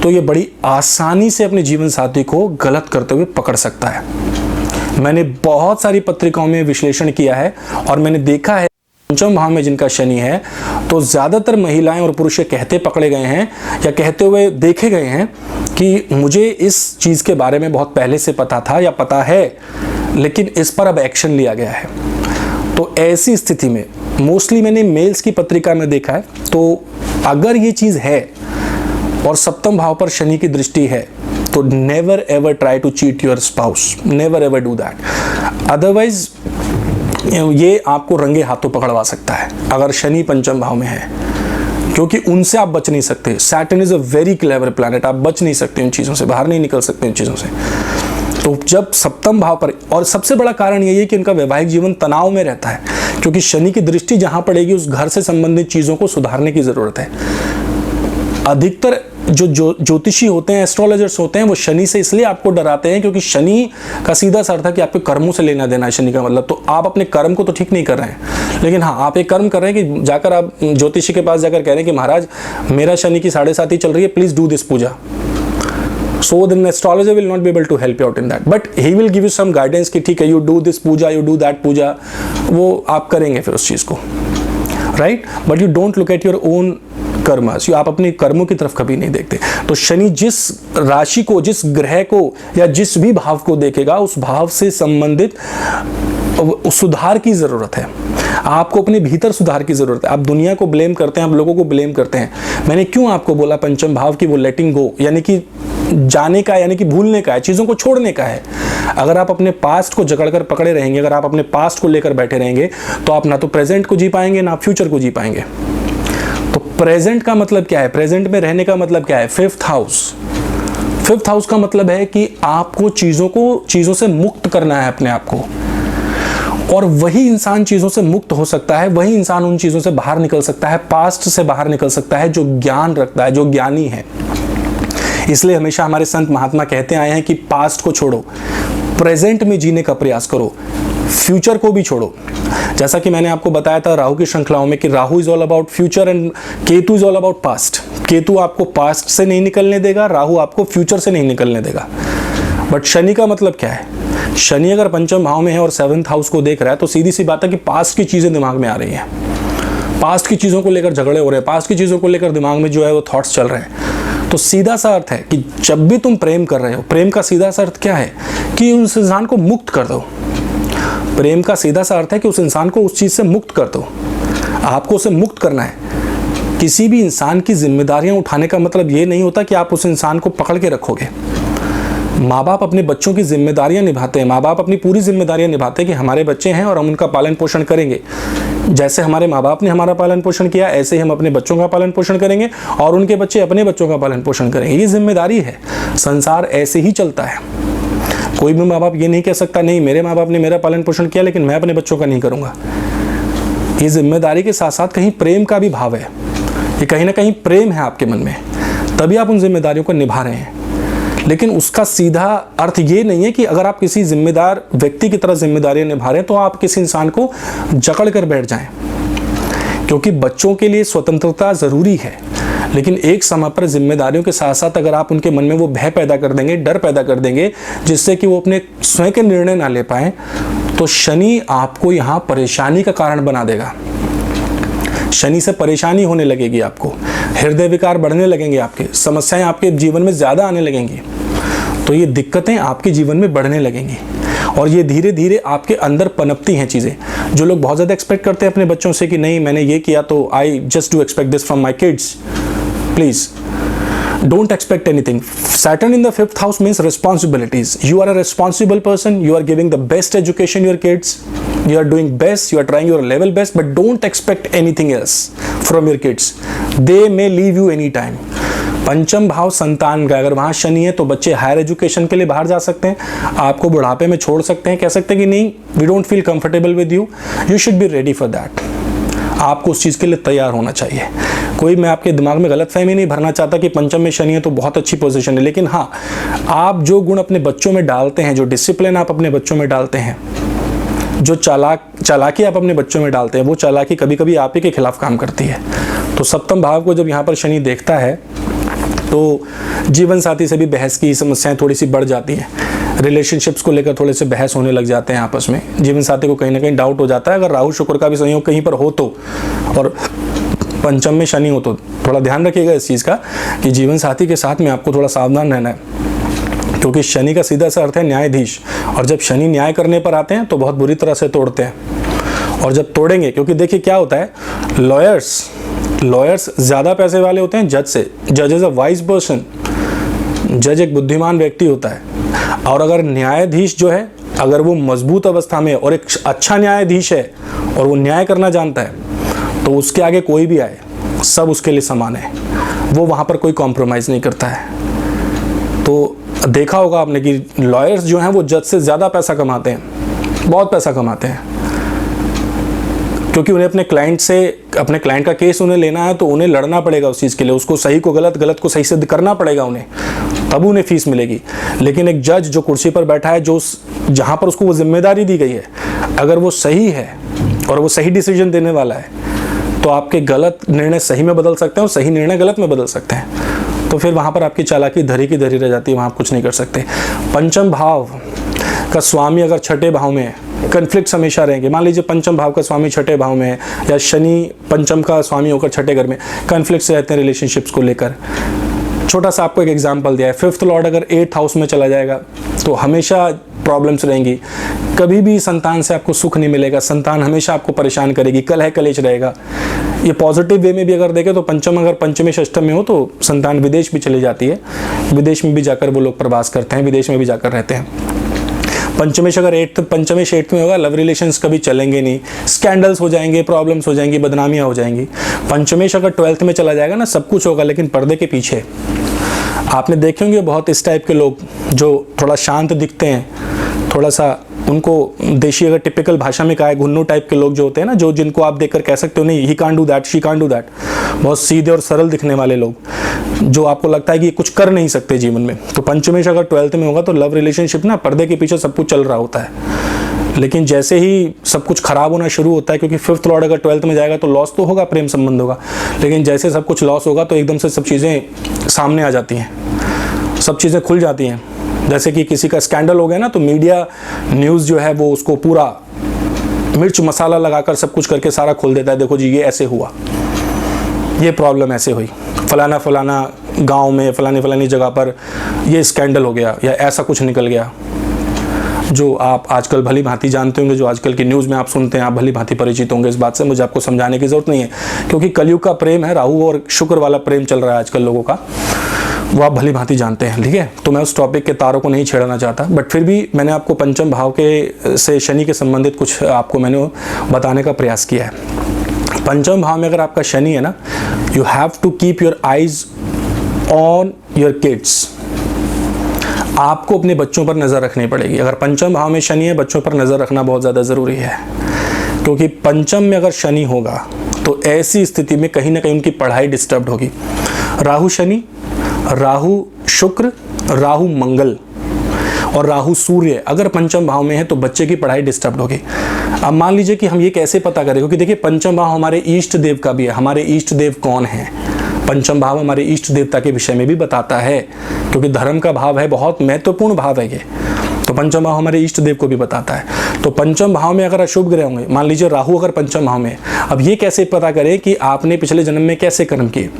तो ये बड़ी आसानी से अपने जीवन साथी को गलत करते हुए पकड़ सकता है। मैंने बहुत सारी पत्रिकाओं में विश्लेषण किया है और मैंने देखा है पंचम भाव में जिनका शनि है तो ज़्यादातर महिलाएं और पुरुष कहते पकड़े गए हैं या कहते हुए देखे गए हैं कि मुझे इस चीज़ के बारे में बहुत पहले से पता था या पता है, लेकिन इस पर अब एक्शन लिया गया है। तो ऐसी स्थिति में मोस्टली मैंने मेल्स की पत्रिका में देखा है। तो अगर ये चीज़ है और 7th भाव पर शनि की दृष्टि है तो never ever try to cheat your spouse, never ever do that. Otherwise ये आपको रंगे हाथों पकड़वा सकता है अगर शनि पंचम भाव में है, क्योंकि उनसे आप बच नहीं सकते। Saturn is a very clever planet, आप बच नहीं सकते उन चीज़ों से, बाहर नहीं निकल सकते उन चीज़ों से। तो जब 7th भाव पर, और सबसे बड़ा कारण यही है कि उनका वैवाहिक जीवन तनाव में रहता है, क्योंकि शनि की दृष्टि जहाँ पड़ेगी उस घर से संबंधित चीज़ों को सुधारने की ज़रूरत है। अधिकतर जो ज्योतिषी होते हैं, एस्ट्रोलॉजर्स होते हैं, वो शनि से इसलिए आपको डराते हैं क्योंकि शनि का सीधा सा अर्थ है कि आपके कर्मों से लेना देना है। शनि का मतलब तो आप अपने कर्म को तो ठीक नहीं कर रहे हैं, लेकिन हाँ आप एक कर्म कर रहे हैं कि जाकर आप ज्योतिषी के पास जाकर कह रहे हैं कि महाराज मेरा शनि की 7.5 चल रही है, please do this puja. So then astrologer will not be able to help you out in that, but he will give you some guidance कि ठीक है you do this Puja, you do that पूजा, वो आप करेंगे फिर उस चीज़ को, right? But you don't look at your own karmas, आप अपने कर्मों की तरफ कभी नहीं देखते। तो शनि जिस राशि को, जिस ग्रह को या जिस भी भाव को देखेगा उस भाव से संबंधित सुधार की ज़रूरत है। आपको अपने भीतर सुधार की ज़रूरत है। आप दुनिया को ब्लेम करते हैं, आप लोगों को ब्लेम करते हैं। मैंने क्यों आपको बोला पंचम भाव की वो लेटिंग गो, यानी कि जाने का, यानी कि भूलने का है, चीज़ों को छोड़ने का है। अगर आप अपने पास्ट को जकड़कर पकड़े रहेंगे, अगर आप अपने पास्ट को लेकर बैठे रहेंगे तो आप ना तो प्रेजेंट को जी पाएंगे ना फ्यूचर को जी पाएंगे। तो प्रेजेंट का मतलब क्या है, प्रेजेंट में रहने का मतलब क्या है? 5th house. 5th हाउस का मतलब है कि आपको चीज़ों से मुक्त करना है अपने आप को। और वही इंसान चीज़ों से मुक्त हो सकता है, वही इंसान उन चीज़ों से बाहर निकल सकता है, पास्ट से बाहर निकल सकता है, जो ज्ञान रखता है, जो ज्ञानी है। इसलिए हमेशा हमारे संत महात्मा कहते आए हैं कि पास्ट को छोड़ो, प्रेजेंट में जीने का प्रयास करो, फ्यूचर को भी छोड़ो। जैसा कि मैंने आपको बताया था राहु की श्रृंखलाओं में कि Rahu is all about future and Ketu is all about past. Ketu आपको पास्ट से नहीं निकलने देगा, राहु आपको फ्यूचर से नहीं निकलने देगा। बट शनि का मतलब क्या है? शनि अगर पंचम भाव में है और 7th हाउस को देख रहा है तो सीधी सी बात है कि पास्ट की चीजें दिमाग में आ रही हैं, पास्ट की चीजों को लेकर झगड़े हो रहे हैं, पास्ट की चीजों को लेकर दिमाग में जो है वो थॉट्स चल रहे हैं। तो सीधा सा अर्थ है कि जब भी तुम प्रेम कर रहे हो, प्रेम का सीधा सा अर्थ क्या है कि उस इंसान को मुक्त कर दो। प्रेम का सीधा सा अर्थ है कि उस इंसान को उस चीज से मुक्त कर दो। आपको उसे मुक्त करना है। किसी भी इंसान की जिम्मेदारियां उठाने का मतलब ये नहीं होता कि आप उस इंसान को पकड़ के रखोगे। माँ बाप अपने बच्चों की जिम्मेदारियां निभाते हैं, माँ बाप अपनी पूरी जिम्मेदारियां निभाते हैं कि हमारे बच्चे हैं और हम उनका पालन पोषण करेंगे। जैसे हमारे माँ बाप ने हमारा पालन पोषण किया, ऐसे ही हम अपने बच्चों का पालन पोषण करेंगे और उनके बच्चे अपने बच्चों का पालन पोषण करेंगे। ये जिम्मेदारी है। संसार ऐसे ही चलता है। कोई भी माँ बाप ये नहीं कह सकता नहीं मेरे माँ बाप ने मेरा पालन पोषण किया लेकिन मैं अपने बच्चों का नहीं करूँगा। ये जिम्मेदारी के साथ साथ कहीं प्रेम का भी भाव है। ये कहीं ना कहीं प्रेम है आपके मन में, तभी आप उन जिम्मेदारियों को निभा रहे हैं। लेकिन उसका सीधा अर्थ ये नहीं है कि अगर आप किसी जिम्मेदार व्यक्ति की तरह जिम्मेदारियां निभा रहे हैं तो आप किसी इंसान को जकड़ कर बैठ जाएं। क्योंकि बच्चों के लिए स्वतंत्रता ज़रूरी है, लेकिन एक समय पर जिम्मेदारियों के साथ साथ अगर आप उनके मन में वो भय पैदा कर देंगे, डर पैदा कर देंगे, जिससे कि वो अपने स्वयं के निर्णय ना ले पाएं, तो शनि आपको यहाँ परेशानी का कारण बना देगा। शनि से परेशानी होने लगेगी, आपको हृदय विकार बढ़ने लगेंगे, आपके समस्याएं आपके जीवन में ज़्यादा आने लगेंगी। तो ये दिक्कतें आपके जीवन में बढ़ने लगेंगी और ये धीरे धीरे आपके अंदर पनपती हैं चीज़ें। जो लोग बहुत ज़्यादा एक्सपेक्ट करते हैं अपने बच्चों से कि नहीं मैंने ये किया तो I just do expect this from my kids, please don't expect anything. Saturn in the 5th house means responsibilities. You are a responsible person. You are giving the best education your kids. You are doing best. You are trying your level best, but don't expect anything else from your kids. They may leave you anytime. पंचम भाव संतान का अगर वहाँ शनि है तो बच्चे higher education के लिए बाहर जा सकते हैं, आपको बुढ़ापे में छोड़ सकते हैं, कह सकते हैं कि नहीं we don't feel comfortable with you, you should be ready for that. आपको उस चीज़ के लिए तैयार होना चाहिए। कोई मैं आपके दिमाग में गलतफहमी नहीं भरना चाहता कि पंचम में शनि है तो बहुत अच्छी पोजीशन है, लेकिन हाँ आप जो गुण अपने बच्चों में डालते हैं, जो डिसिप्लिन आप अपने बच्चों में डालते हैं, जो चालाकी आप अपने बच्चों में डालते हैं, वो चालाकी कभी कभी आप ही के खिलाफ काम करती है। तो सप्तम भाव को जब यहाँ पर शनि देखता है तो जीवन साथी से भी बहस की समस्याएं थोड़ी सी बढ़ जाती हैं। रिलेशनशिप्स को लेकर थोड़े से बहस होने लग जाते हैं आपस में। जीवन साथी को कहीं ना कहीं डाउट हो जाता है। अगर राहु शुक्र का भी संयोग कहीं पर हो तो, और पंचम में शनि हो तो थोड़ा ध्यान रखिएगा इस चीज़ का कि जीवन साथी के साथ में आपको थोड़ा सावधान रहना है, क्योंकि शनि का सीधा सा अर्थ है न्यायाधीश, और जब शनि न्याय करने पर आते हैं तो बहुत बुरी तरह से तोड़ते हैं। और जब तोड़ेंगे, क्योंकि देखिए क्या होता है, लॉयर्स ज़्यादा पैसे वाले होते हैं जज से। जज इज़ अ वाइज पर्सन, जज एक बुद्धिमान व्यक्ति होता है। और अगर न्यायाधीश जो है अगर वो मजबूत अवस्था में और एक अच्छा न्यायाधीश है और वो न्याय करना जानता है तो उसके आगे कोई भी आए सब उसके लिए समान है। वो वहाँ पर कोई कॉम्प्रोमाइज़ नहीं करता है। तो देखा होगा आपने कि लॉयर्स जो हैं वो जज से ज़्यादा पैसा कमाते हैं, बहुत पैसा कमाते हैं, क्योंकि उन्हें अपने क्लाइंट का केस उन्हें लेना है तो उन्हें लड़ना पड़ेगा उस चीज़ के लिए, उसको सही को गलत, गलत को सही सिद्ध करना पड़ेगा उन्हें, तब उन्हें फीस मिलेगी। लेकिन एक जज जो कुर्सी पर बैठा है, जो जहाँ पर उसको वो जिम्मेदारी दी गई है, अगर वो सही है और वो सही डिसीजन देने वाला है तो आपके गलत निर्णय सही में बदल सकते हैं और सही निर्णय गलत में बदल सकते हैं। तो फिर वहाँ पर आपकी चालाकी धरी की धरी रह जाती है, वहाँ आप कुछ नहीं कर सकते। पंचम भाव का स्वामी अगर छठे भाव में है, कन्फ्लिक्ट्स हमेशा रहेंगे। मान लीजिए पंचम भाव का स्वामी छठे भाव में है या शनि पंचम का स्वामी होकर छठे घर में, कन्फ्लिक्ट्स रहते हैं रिलेशनशिप्स को लेकर। छोटा सा आपको एक एग्जांपल दिया है, 5th लॉर्ड अगर 8th हाउस में चला जाएगा तो हमेशा प्रॉब्लम्स रहेंगी। कभी भी संतान से आपको सुख नहीं मिलेगा, संतान हमेशा आपको परेशान करेगी, कलह कलेश रहेगा। ये पॉजिटिव वे में भी अगर देखें तो पंचम अगर पंचमेश अष्टम में हो तो संतान विदेश भी चली जाती है, विदेश में भी जाकर वो लोग प्रवास करते हैं, विदेश में भी जाकर रहते हैं। पंचमेश अगर 8th में होगा, लव रिलेशंस कभी चलेंगे नहीं, स्कैंडल्स हो जाएंगे, प्रॉब्लम्स हो जाएंगी, बदनामियां हो जाएंगी। पंचमेश अगर 12th में चला जाएगा ना, सब कुछ होगा लेकिन पर्दे के पीछे। आपने देखे होंगे बहुत इस टाइप के लोग जो थोड़ा शांत दिखते हैं, थोड़ा सा उनको देशी अगर टिपिकल भाषा में कहा है, घुन्नू टाइप के लोग जो होते हैं ना, जो जिनको आप देखकर कह सकते हो नहीं he can't do that, she can't do that, बहुत सीधे और सरल दिखने वाले लोग, जो आपको लगता है कि ये कुछ कर नहीं सकते जीवन में। तो पंचमेश अगर 12th में होगा तो लव रिलेशनशिप ना पर्दे के पीछे सब कुछ चल रहा होता है, लेकिन जैसे ही सब कुछ खराब होना शुरू होता है, क्योंकि 5th लॉर्ड अगर 12th में जाएगा तो लॉस तो होगा, प्रेम संबंध होगा, लेकिन जैसे सब कुछ लॉस होगा तो एकदम से सब चीज़ें सामने आ जाती हैं, सब चीज़ें खुल जाती हैं। जैसे कि किसी का स्कैंडल हो गया ना, तो मीडिया न्यूज़ जो है वो उसको पूरा मिर्च मसाला लगाकर सब कुछ करके सारा खोल देता है, देखो जी ये ऐसे हुआ, ये प्रॉब्लम ऐसे हुई, फलाना फलाना गांव में फलानी फलानी जगह पर ये स्कैंडल हो गया, या ऐसा कुछ निकल गया, जो आप आजकल भली भांति जानते होंगे, जो आजकल की न्यूज़ में आप सुनते हैं, आप भली भांति परिचित होंगे। इस बात से मुझे आपको समझाने की ज़रूरत नहीं है, क्योंकि कलयुग का प्रेम है, राहु और शुक्र वाला प्रेम चल रहा है आजकल लोगों का, वो आप भली भांति जानते हैं, ठीक है। तो मैं उस टॉपिक के तारों को नहीं छेड़ना चाहता, बट फिर भी मैंने आपको पंचम भाव के से शनि के संबंधित कुछ आपको मैंने बताने का प्रयास किया है। पंचम भाव में अगर आपका शनि है ना, you have to keep your eyes on your kids, आपको अपने बच्चों पर नज़र रखनी पड़ेगी। अगर पंचम भाव में शनि है, बच्चों पर नज़र रखना बहुत ज़्यादा ज़रूरी है, क्योंकि पंचम में अगर शनि होगा तो ऐसी स्थिति में कहीं ना कहीं उनकी पढ़ाई डिस्टर्ब होगी। राहु शनि, राहु शुक्र, राहु मंगल और राहु सूर्य अगर पंचम भाव में है तो बच्चे की पढ़ाई डिस्टर्ब होगी। अब मान लीजिए कि हम ये कैसे पता करें, क्योंकि देखिए पंचम भाव हमारे इष्ट देव का भी है, हमारे इष्ट देव कौन है, पंचम भाव हमारे इष्ट देवता के विषय में भी बताता है, क्योंकि धर्म का भाव है, बहुत महत्वपूर्ण भाव है ये, तो पंचम भाव हमारे इष्ट देव को भी बताता है। तो पंचम भाव में अगर अशुभ ग्रह होंगे, मान लीजिए राहु अगर पंचम भाव में, अब ये कैसे पता करें कि आपने पिछले जन्म में कैसे कर्म किए,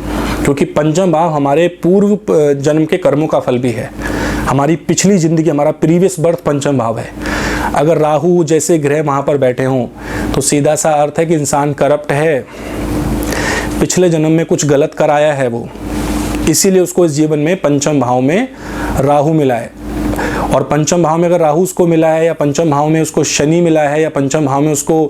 क्योंकि पंचम भाव हमारे पूर्व जन्म के कर्मों का फल भी है, हमारी पिछली जिंदगी, हमारा प्रीवियस बर्थ पंचम भाव है। अगर राहु जैसे ग्रह वहाँ पर बैठे हों तो सीधा सा अर्थ है कि इंसान करप्ट है, पिछले जन्म में कुछ गलत कराया है वो, इसीलिए उसको इस जीवन में पंचम भाव में राहु मिला है। और पंचम भाव में अगर राहु उसको मिला है, या पंचम भाव में उसको शनि मिला है, या पंचम भाव में उसको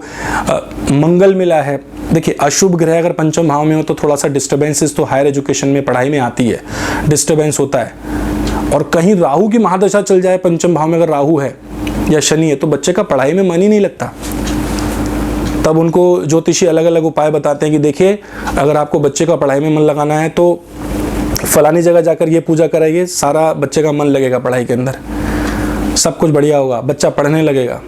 मंगल मिला है, देखिए अशुभ ग्रह अगर पंचम भाव में हो तो थोड़ा सा डिस्टर्बेंसेस तो हायर एजुकेशन में, पढ़ाई में आती है, डिस्टर्बेंस होता है। और कहीं राहु की महादशा चल जाए पंचम भाव में अगर राहु है या शनि है, तो बच्चे का पढ़ाई में मन ही नहीं लगता। तब उनको ज्योतिषी अलग अलग उपाय बताते हैं कि देखिए अगर आपको बच्चे का पढ़ाई में मन लगाना है तो फलानी जगह जाकर ये पूजा कराइए, सारा बच्चे का मन लगेगा पढ़ाई के अंदर, सब कुछ बढ़िया होगा, बच्चा पढ़ने लगेगा।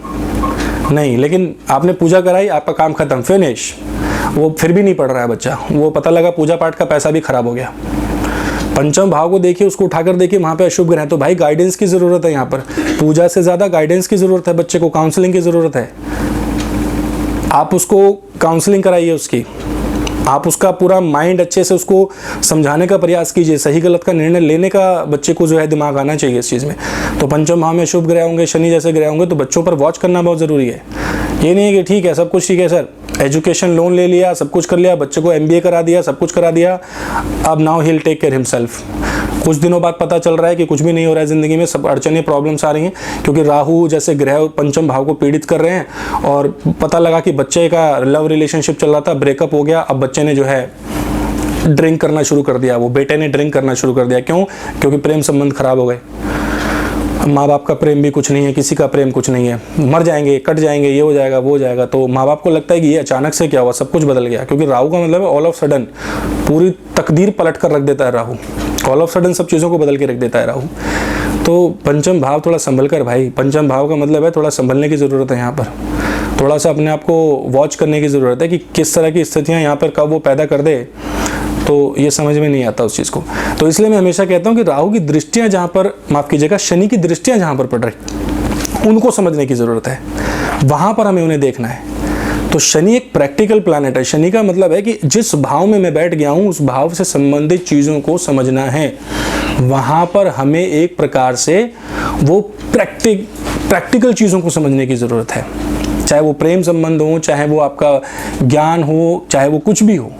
नहीं, लेकिन आपने पूजा कराई, आपका काम खत्म, फिनिश, वो फिर भी नहीं पढ़ रहा है बच्चा, वो पता लगा पूजा पाठ का पैसा भी खराब हो गया। पंचम भाव को देखिए, उसको उठाकर देखिए, वहाँ पे अशुभ ग्रह है, तो भाई गाइडेंस की ज़रूरत है, यहाँ पर पूजा से ज़्यादा गाइडेंस की ज़रूरत है, बच्चे को काउंसलिंग की ज़रूरत है। आप उसको काउंसलिंग कराइए उसकी, आप उसका पूरा माइंड अच्छे से उसको समझाने का प्रयास कीजिए, सही गलत का निर्णय लेने का बच्चे को जो है दिमाग आना चाहिए इस चीज़ में। तो पंचम भाव में शुभ ग्रह होंगे, शनि जैसे ग्रह होंगे, तो बच्चों पर वॉच करना बहुत ज़रूरी है। ये नहीं है कि ठीक है सब कुछ ठीक है सर, एजुकेशन लोन ले लिया, सब कुछ कर लिया, बच्चे को MBA करा दिया, सब कुछ करा दिया, अब now he will take care himself. कुछ दिनों बाद पता चल रहा है कि कुछ भी नहीं हो रहा है ज़िंदगी में, सब अड़चनें प्रॉब्लम्स आ रही हैं, क्योंकि राहु जैसे ग्रह पंचम भाव को पीड़ित कर रहे हैं। और पता लगा कि बच्चे का लव रिलेशनशिप चल रहा था, ब्रेकअप हो गया, अब बच्चे ने जो है ड्रिंक करना शुरू कर दिया, वो बेटे ने ड्रिंक करना शुरू कर दिया। क्यों? क्योंकि प्रेम संबंध खराब हो गए। माँ बाप का प्रेम भी कुछ नहीं है, किसी का प्रेम कुछ नहीं है, मर जाएंगे, कट जाएंगे, ये हो जाएगा, वो हो जाएगा। तो माँ बाप को लगता है कि ये अचानक से क्या हुआ, सब कुछ बदल गया, क्योंकि राहु का मतलब है ऑल ऑफ सडन, पूरी तकदीर पलट कर रख देता है राहु, ऑल ऑफ सडन सब चीज़ों को बदल के रख देता है राहु। तो पंचम भाव थोड़ा संभल कर भाई, पंचम भाव का मतलब है थोड़ा संभलने की ज़रूरत है, यहाँ पर थोड़ा सा अपने आप को वॉच करने की ज़रूरत है कि किस तरह की स्थितियाँ यहाँ पर कब वो पैदा कर दे, तो ये समझ में नहीं आता उस चीज़ को। तो इसलिए मैं हमेशा कहता हूँ कि राहु की दृष्टियाँ जहाँ पर, माफ़ कीजिएगा, शनि की दृष्टियाँ जहाँ पर पड़ रही, उनको समझने की ज़रूरत है, वहाँ पर हमें उन्हें देखना है। तो शनि एक प्रैक्टिकल प्लैनेट है। शनि का मतलब है कि जिस भाव में मैं बैठ गया हूँ उस भाव से संबंधित चीज़ों को समझना है, वहाँ पर हमें एक प्रकार से वो प्रैक्टिकल चीज़ों को समझने की ज़रूरत है, चाहे वो प्रेम संबंध हो, चाहे वो आपका ज्ञान हो, चाहे वो कुछ भी हो।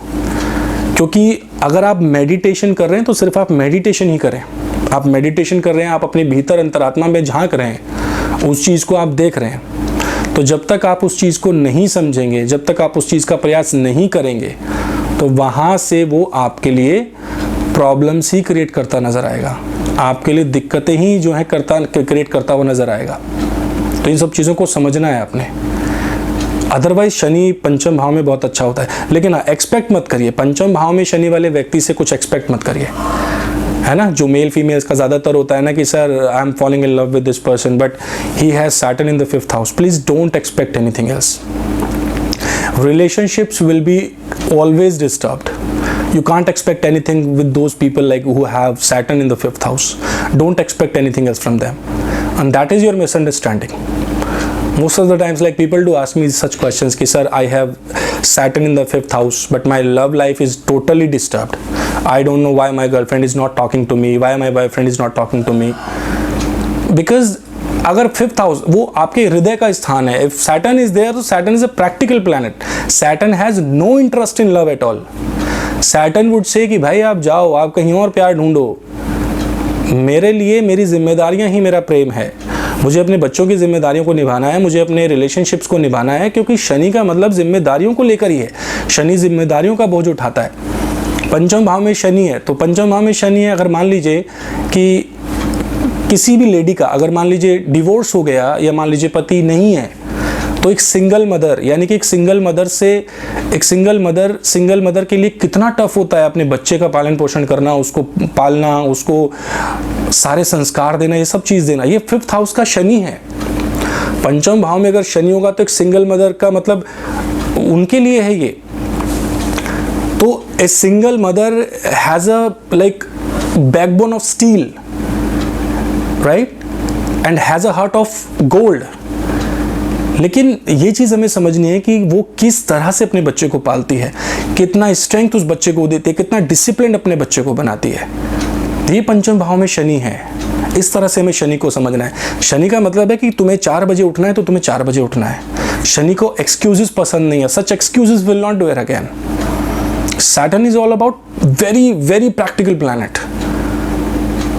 क्योंकि अगर आप मेडिटेशन कर रहे हैं तो सिर्फ आप मेडिटेशन ही करें, आप मेडिटेशन कर रहे हैं, आप अपने भीतर अंतरात्मा में झांक रहे हैं, उस चीज़ को आप देख रहे हैं। तो जब तक आप उस चीज़ को नहीं समझेंगे, जब तक आप उस चीज़ का प्रयास नहीं करेंगे, तो वहाँ से वो आपके लिए प्रॉब्लम्स ही क्रिएट करता नज़र आएगा, आपके लिए दिक्कतें ही जो है क्रिएट करता हुआ नज़र आएगा। तो इन सब चीज़ों को समझना है आपने। अदरवाइज शनि पंचम भाव में बहुत अच्छा होता है, लेकिन एक्सपेक्ट मत करिए, पंचम भाव में शनि वाले व्यक्ति से कुछ एक्सपेक्ट मत करिए, है ना। जो मेल फीमेल्स का ज़्यादातर होता है ना कि sir I am falling in love with this person but he has Saturn in the 5th house, please don't expect anything else. Relationships will be always disturbed. You can't expect anything with those people like who have Saturn in the 5th house. Don't expect anything else from them, and that is your misunderstanding. Most of the times, like people do ask me such questions कि sir I have Saturn in the 5th house but my love life is totally disturbed. I don't know why my girlfriend is not talking to me, why my boyfriend is not talking to me. Because अगर 5th house वो आपके हृदय का स्थान है, if Saturn is there तो Saturn is a practical planet, Saturn has no interest in love at all. Saturn would say कि भाई आप जाओ, आप कहीं और प्यार ढूंढो, मेरे लिए मेरी जिम्मेदारियां ही मेरा प्रेम है, मुझे अपने बच्चों की जिम्मेदारियों को निभाना है, मुझे अपने रिलेशनशिप्स को निभाना है, क्योंकि शनि का मतलब जिम्मेदारियों को लेकर ही है, शनि जिम्मेदारियों का बोझ उठाता है। पंचम भाव में शनि है, तो पंचम भाव में शनि है, अगर मान लीजिए कि किसी भी लेडी का अगर मान लीजिए डिवोर्स हो गया या मान लीजिए पति नहीं है, तो एक सिंगल मदर, यानी कि एक सिंगल मदर के लिए कितना टफ होता है अपने बच्चे का पालन पोषण करना, उसको पालना, उसको सारे संस्कार देना, ये सब चीज़ देना। ये 5th हाउस का शनि है। पंचम भाव में अगर शनि होगा तो एक सिंगल मदर का मतलब उनके लिए है ये। तो a single mother has a like backbone of steel, right, and has a heart of gold. लेकिन ये चीज़ हमें समझनी है कि वो किस तरह से अपने बच्चे को पालती है, कितना स्ट्रेंथ उस बच्चे को देती है, कितना डिसिप्लिन अपने बच्चे को बनाती है। ये पंचम भाव में शनि है। इस तरह से हमें शनि को समझना है। शनि का मतलब है कि तुम्हें 4 बजे उठना है तो तुम्हें 4 बजे उठना है। शनि को एक्सक्यूजेस पसंद नहीं है, such excuses will not do it again. Saturn is all about very very practical planet.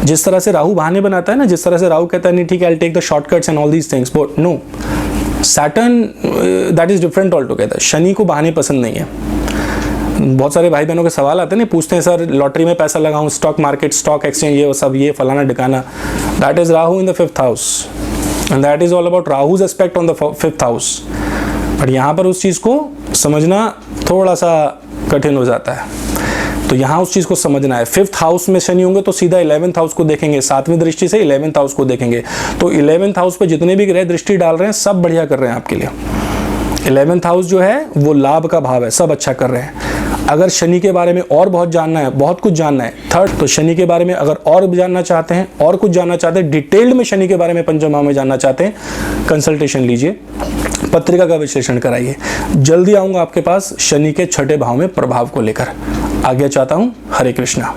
जिस तरह से राहु बहाने बनाता है ना, जिस तरह से राहु कहता है नहीं ठीक है, I take the shortcuts and all these things, but no, Saturn that is different altogether. Shani को बहाने पसंद नहीं है। बहुत सारे भाई बहनों के सवाल आते हैं ना, पूछते हैं सर लॉटरी में पैसा लगाऊं, स्टॉक मार्केट, स्टॉक एक्सचेंज, ये सब, ये फलाना ढिकाना, that is Rahu in the 5th house and that is all about Rahu's aspect on the 5th house. But यहाँ पर उस चीज़ को समझना थोड़ा सा कठिन हो जाता है, तो यहाँ उस चीज़ को समझना है। 5th हाउस में शनि होंगे तो सीधा 11th हाउस को देखेंगे, 7वीं दृष्टि से 11th हाउस को देखेंगे। तो 11th हाउस पे जितने भी ग्रह दृष्टि डाल रहे हैं सब बढ़िया कर रहे हैं आपके लिए। 11th हाउस जो है वो लाभ का भाव है, सब अच्छा कर रहे हैं। अगर शनि के बारे में और बहुत जानना है, बहुत कुछ जानना है, थर्ड तो शनि के बारे में अगर और जानना चाहते हैं, और कुछ जानना चाहते हैं, डिटेल्ड में शनि के बारे में पंचम भाव में जानना चाहते हैं, कंसल्टेशन लीजिए, पत्रिका का विश्लेषण कराइए। जल्दी आऊँगा आपके पास शनि के 6ठे भाव में प्रभाव को लेकर। आज्ञा चाहता हूँ। हरे कृष्णा।